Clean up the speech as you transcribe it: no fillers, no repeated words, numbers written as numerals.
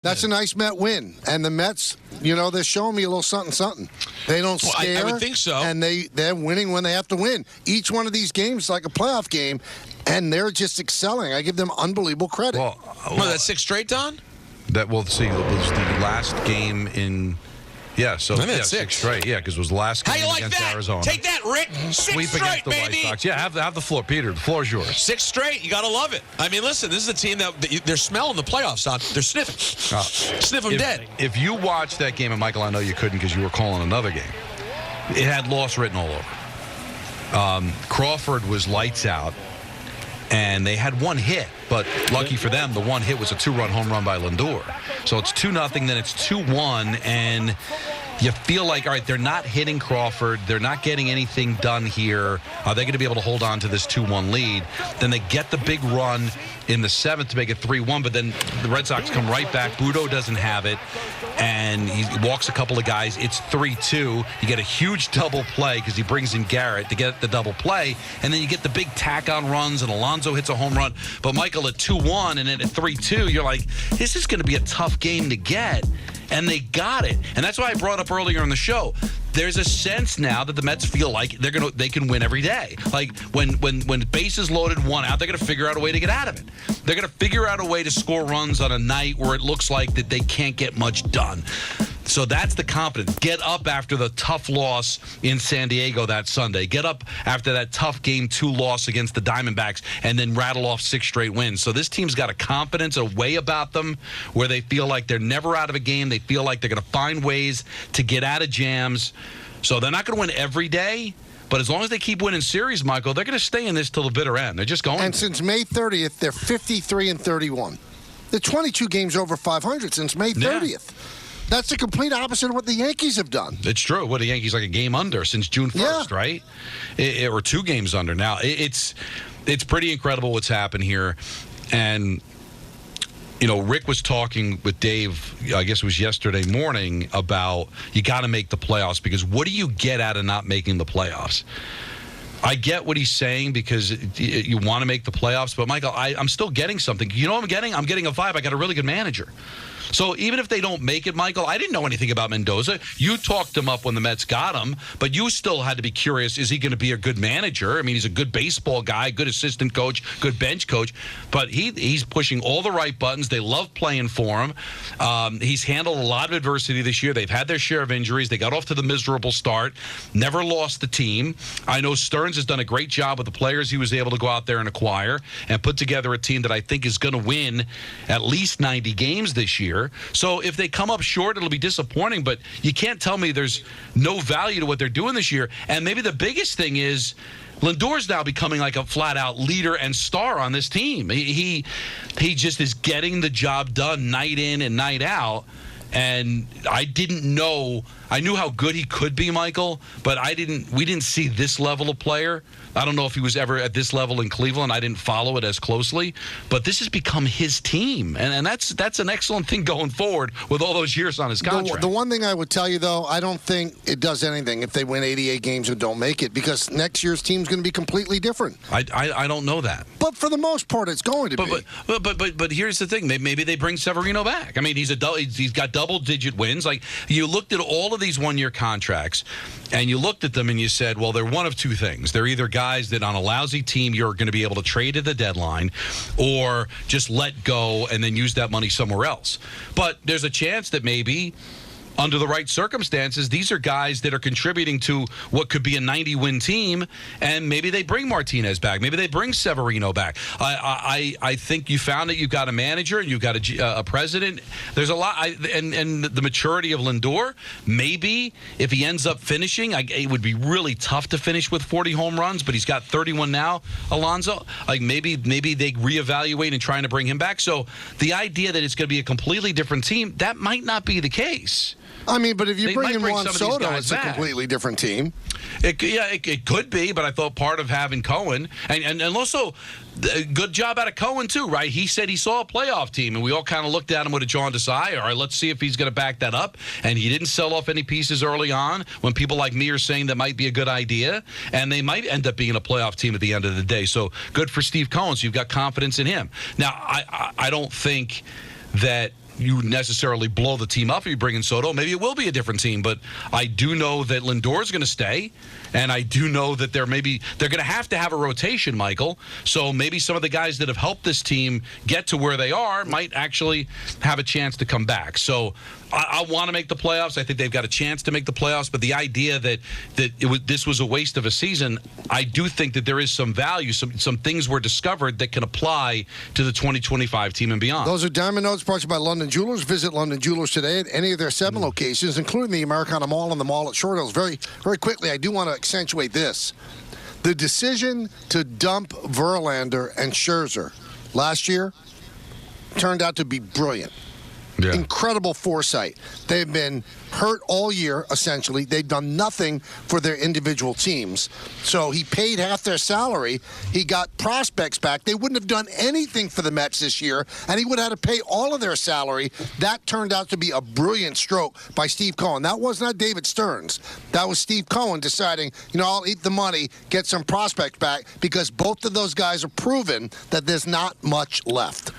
That's a nice Met win. And the Mets, they're showing me a little something. They don't scare. I would think so. And they're winning when they have to win. Each one of these games is like a playoff game, and they're just excelling. I give them unbelievable credit. Well, that's 6 straight, Don? That was the last game in... Yeah, so that's 6 straight. Yeah, because it was the last game against Arizona. Take that, Rick. 6 Sweep straight, against the baby. White Sox. Yeah, have the floor, Peter. The floor is yours. 6 straight. You got to love it. I mean, listen, this is a team that they're smelling the playoffs on. They're sniffing. Sniff them dead. If you watched that game, and Michael, I know you couldn't because you were calling another game, it had loss written all over. Crawford was lights out, and they had one hit. But lucky for them, the one hit was a 2-run home run by Lindor. So it's 2-0, then it's 2-1, and you feel like, all right, they're not hitting Crawford. They're not getting anything done here. Are they going to be able to hold on to this 2-1 lead? Then they get the big run in the 7th to make it 3-1, but then the Red Sox come right back. Budo doesn't have it, and he walks a couple of guys. It's 3-2. You get a huge double play because he brings in Garrett to get the double play, and then you get the big tack-on runs, and Alonso hits a home run. But, Michael, at 2-1 and then at 3-2, you're like, this is going to be a tough game to get. And they got it. And that's why I brought up earlier in the show. There's a sense now that the Mets feel like they can win every day. Like when bases loaded, 1 out, they're going to figure out a way to get out of it. They're going to figure out a way to score runs on a night where it looks like that they can't get much done. So that's the confidence. Get up after the tough loss in San Diego that Sunday. Get up after that tough Game 2 loss against the Diamondbacks and then rattle off 6 straight wins. So this team's got a confidence, a way about them where they feel like they're never out of a game. They feel like they're going to find ways to get out of jams. So they're not going to win every day. But as long as they keep winning series, Michael, they're going to stay in this till the bitter end. They're just going. And since May 30th, they're 53-31. They're 22 games over 500 since May 30th. Yeah. That's the complete opposite of what the Yankees have done. It's true. What, the Yankees like a game under since June 1st, right? Or 2 games under. Now, it's pretty incredible what's happened here. And, Rick was talking with Dave, I guess it was yesterday morning, about you got to make the playoffs because what do you get out of not making the playoffs? I get what he's saying because you want to make the playoffs, but, Michael, I'm still getting something. You know what I'm getting? I'm getting a vibe. I got a really good manager. So even if they don't make it, Michael, I didn't know anything about Mendoza. You talked him up when the Mets got him, but you still had to be curious, is he going to be a good manager? I mean, he's a good baseball guy, good assistant coach, good bench coach, but he's pushing all the right buttons. They love playing for him. He's handled a lot of adversity this year. They've had their share of injuries. They got off to the miserable start, never lost the team. I know Stearns has done a great job with the players he was able to go out there and acquire and put together a team that I think is going to win at least 90 games this year. So if they come up short, it'll be disappointing, but you can't tell me there's no value to what they're doing this year. And maybe the biggest thing is Lindor's now becoming like a flat-out leader and star on this team. He just is getting the job done night in and night out. And I didn't know. I knew how good he could be, Michael, but we didn't see this level of player. I don't know if he was ever at this level in Cleveland. I didn't follow it as closely, but this has become his team, and that's an excellent thing going forward with all those years on his contract. The one thing I would tell you, though, I don't think it does anything if they win 88 games and don't make it, because next year's team's going to be completely different. I don't know that. But for the most part, it's going to be. But here's the thing. Maybe they bring Severino back. I mean, he's got double-digit wins. Like, you looked at all of these one-year contracts, and you looked at them and you said, well, they're one of two things. They're either guys that on a lousy team you're going to be able to trade at the deadline or just let go and then use that money somewhere else. But there's a chance that maybe under the right circumstances, these are guys that are contributing to what could be a 90-win team, and maybe they bring Martinez back. Maybe they bring Severino back. I think you found that you've got a manager and you've got a president. There's a lot, and the maturity of Lindor. Maybe if he ends up finishing, it would be really tough to finish with 40 home runs, but he's got 31 now, Alonso. Like maybe they reevaluate and trying to bring him back. So the idea that it's going to be a completely different team, that might not be the case. I mean, but if you bring in Juan Soto, it's a completely different team. It could be, but I thought part of having Cohen, and also good job out of Cohen too, right? He said he saw a playoff team, and we all kind of looked at him with a jaundiced eye. All right, let's see if he's going to back that up. And he didn't sell off any pieces early on when people like me are saying that might be a good idea, and they might end up being a playoff team at the end of the day. So good for Steve Cohen. So you've got confidence in him. Now, I don't think that you necessarily blow the team up if you bring in Soto. Maybe it will be a different team, but I do know that Lindor's going to stay, and I do know that they're going to have a rotation, Michael. So maybe some of the guys that have helped this team get to where they are might actually have a chance to come back. So I want to make the playoffs. I think they've got a chance to make the playoffs. But the idea that this was a waste of a season, I do think that there is some value. Some things were discovered that can apply to the 2025 team and beyond. Those are Diamond Notes brought to you by London Jewelers. Visit London Jewelers today at any of their 7 locations, including the Americana Mall and the Mall at Short Hills. Very, very quickly, I do want to accentuate this. The decision to dump Verlander and Scherzer last year turned out to be brilliant. Yeah. Incredible foresight. They've been hurt all year, essentially. They've done nothing for their individual teams. So he paid half their salary. He got prospects back. They wouldn't have done anything for the Mets this year, and he would have had to pay all of their salary. That turned out to be a brilliant stroke by Steve Cohen. That was not David Stearns. That was Steve Cohen deciding, I'll eat the money, get some prospects back, because both of those guys are proven that there's not much left.